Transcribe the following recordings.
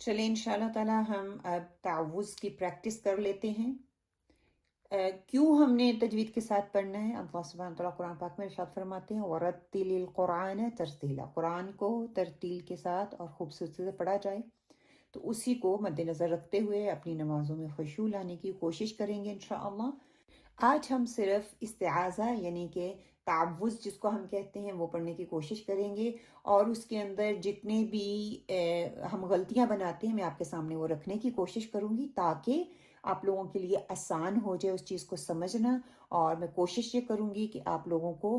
چلیں انشاءاللہ تعالی ہم اب تعوذ کی پریکٹس کر لیتے ہیں۔ کیوں ہم نے تجوید کے ساتھ پڑھنا ہے؟ اللہ سبحانہ تعالیٰ قرآن پاک میں ارشاد فرماتے ہیں وَرَتِّلِ الْقُرْآنَ تَرْتِيلًا، قرآن کو ترتیل کے ساتھ اور خوبصورتی سے پڑھا جائے، تو اسی کو مد نظر رکھتے ہوئے اپنی نمازوں میں خشوع لانے کی کوشش کریں گے انشاءاللہ۔ آج ہم صرف استعاذہ یعنی کہ تعوذ جس کو ہم کہتے ہیں وہ پڑھنے کی کوشش کریں گے، اور اس کے اندر جتنے بھی ہم غلطیاں بناتے ہیں میں آپ کے سامنے وہ رکھنے کی کوشش کروں گی تاکہ آپ لوگوں کے لیے آسان ہو جائے اس چیز کو سمجھنا، اور میں کوشش یہ کروں گی کہ آپ لوگوں کو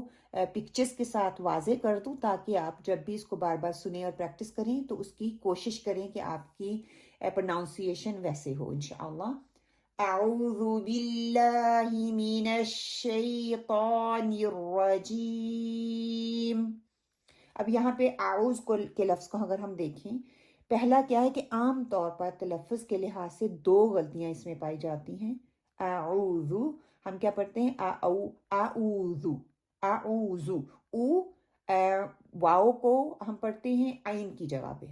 پکچرز کے ساتھ واضح کر دوں تاکہ آپ جب بھی اس کو بار بار سنیں اور پریکٹس کریں تو اس کی کوشش کریں کہ آپ کی پروناؤنسیشن ویسے ہو انشاءاللہ۔ اعوذ باللہ من الشیطان الرجیم۔ اب یہاں پہ اعوذ کے لفظ کو اگر ہم دیکھیں، پہلا کیا ہے کہ عام طور پر تلفظ کے لحاظ سے دو غلطیاں اس میں پائی جاتی ہیں۔ اعوذ ہم کیا پڑھتے ہیں؟ اعوذ اعوذ او واؤ کو ہم پڑھتے ہیں عین کی جگہ پہ،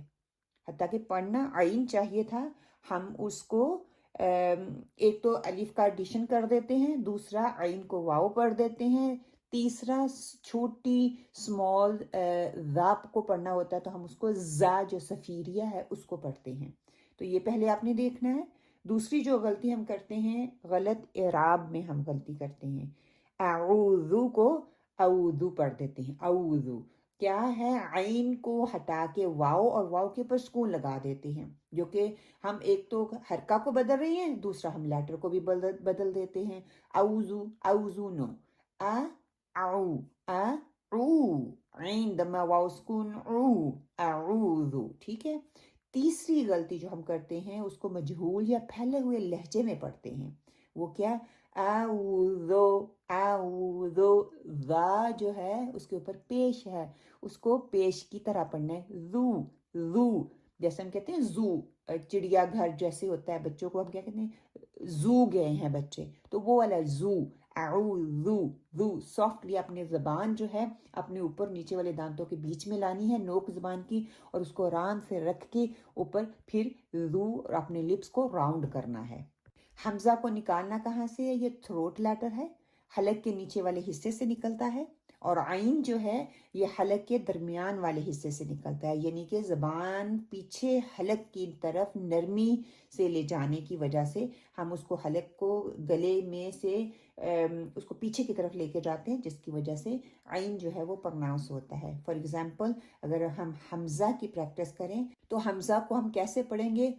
حتیٰ کہ پڑھنا عین چاہیے تھا، ہم اس کو ایک تو الف کا ایڈیشن کر دیتے ہیں، دوسرا عین کو واؤ پڑھ دیتے ہیں، تیسرا چھوٹی سمال ذاپ کو پڑھنا ہوتا ہے تو ہم اس کو زا جو سفیریہ ہے اس کو پڑھتے ہیں۔ تو یہ پہلے آپ نے دیکھنا ہے۔ دوسری جو غلطی ہم کرتے ہیں، غلط اعراب میں ہم غلطی کرتے ہیں، اعوذ کو اعوذ پڑھ دیتے ہیں۔ اعوذ کیا ہے؟ عین کو ہٹا کے واؤ اور واؤ کے اوپر سکون لگا دیتے ہیں، جو کہ ہم ایک تو حرکہ کو بدل رہے ہیں، دوسرا ہم لیٹر کو بھی بدل دیتے ہیں۔ اعوذ اعوذ نو او عین دمہ واؤ سکون اعوذ، ٹھیک ہے۔ تیسری غلطی جو ہم کرتے ہیں اس کو مجہول یا پھیلے ہوئے لہجے میں پڑھتے ہیں، وہ کیا؟ اعوذ اعوذ، ذا جو ہے اس کے اوپر پیش ہے، اس کو پیش کی طرح پڑھنا ہے۔ ذو جیسے ہم کہتے ہیں زو، چڑیا گھر جیسے ہوتا ہے، بچوں کو ہم کیا کہتے ہیں؟ زو گئے ہیں بچے، تو وہ والا زو۔ اعوذ ذو، سافٹلی اپنے زبان جو ہے اپنے اوپر نیچے والے دانتوں کے بیچ میں لانی ہے، نوک زبان کی، اور اس کو آرام سے رکھ کے اوپر پھر ذو اور اپنے لپس کو راؤنڈ کرنا ہے۔ حمزہ کو نکالنا کہاں سے ہے؟ یہ تھروٹ لیٹر ہے، حلق کے نیچے والے حصے سے نکلتا ہے، اور عین جو ہے یہ حلق کے درمیان والے حصے سے نکلتا ہے، یعنی کہ زبان پیچھے حلق کی طرف نرمی سے لے جانے کی وجہ سے ہم اس کو حلق کو گلے میں سے اس کو پیچھے کی طرف لے کے جاتے ہیں، جس کی وجہ سے عین جو ہے وہ پرناؤنس ہوتا ہے۔ فار ایگزامپل اگر ہم حمزہ کی پریکٹس کریں تو حمزہ کو ہم کیسے پڑھیں گے؟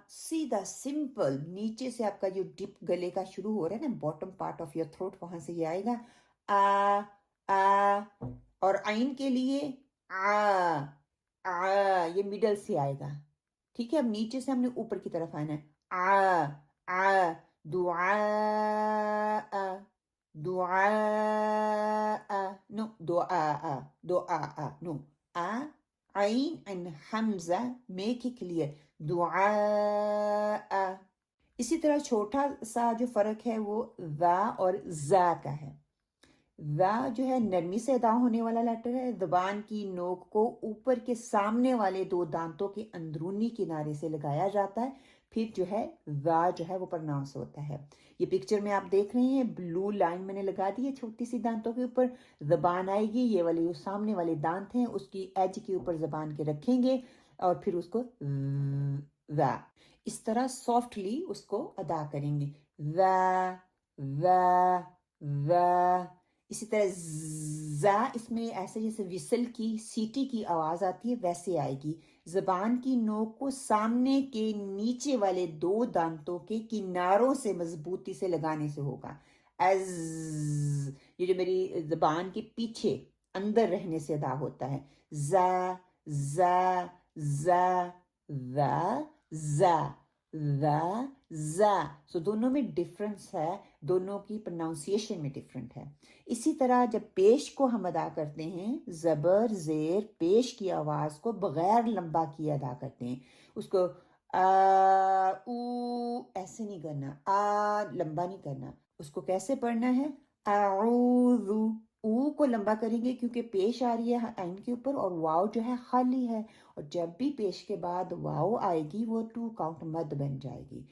سیدھا سمپل نیچے سے آپ کا جو ڈپ گلے کا شروع ہو رہا ہے نا، bottom part of your throat, وہاں سے یہ آئے گا اور عین کے لیے یہ مڈل سے آئے گا، ٹھیک ہے۔ اب نیچے سے ہم نے اوپر کی طرف آنا ہے، دعاء دعاء نو، دعاء نو، عین and Hamza make it clear, دعاء۔ اسی طرح چھوٹا سا جو فرق ہے وہ ذا اور زا کا ہے۔ ذا جو ہے نرمی سے ادا ہونے والا لیٹر ہے، زبان کی نوک کو اوپر کے سامنے والے دو دانتوں کے اندرونی کنارے سے لگایا جاتا ہے، پھر جو ہے ذا جو ہے وہ پرناؤنس ہوتا ہے۔ یہ پکچر میں آپ دیکھ رہے ہیں، بلو لائن میں نے لگا دی ہے چھوٹی سی دانتوں کے اوپر، زبان آئے گی، یہ والے سامنے والے دانت ہیں اس کی ایج کے اوپر زبان کے رکھیں گے اور پھر اس کو ذا اس طرح سافٹلی اس کو ادا کریں گے، ذا ذا ذا۔ اسی طرح زا اس میں ایسے جیسے وسل کی سیٹی کی آواز آتی ہے ویسے آئے گی، زبان کی نوک کو سامنے کے نیچے والے دو دانتوں کے کناروں سے مضبوطی سے لگانے سے ہوگا۔ از یہ جو میری زبان کے پیچھے اندر رہنے سے ادا ہوتا ہے، زا زا زا ذا زا ذا زا، سو دونوں میں ڈفرنس ہے، دونوں کی پرناؤنسیشن میں ڈفرنٹ ہے۔ اسی طرح جب پیش کو ہم ادا کرتے ہیں، زبر زیر پیش کی آواز کو بغیر لمبا کیے ادا کرتے ہیں، اس کو او ایسے نہیں کرنا، لمبا نہیں کرنا، اس کو کیسے پڑھنا ہے؟ اعوذ، او کو لمبا کریں گے کیونکہ پیش آ رہی ہے عین کے اوپر اور واؤ جو ہے خالی ہے، اور جب بھی پیش کے بعد واؤ آئے گی وہ ٹو کاؤنٹ مد بن جائے گی.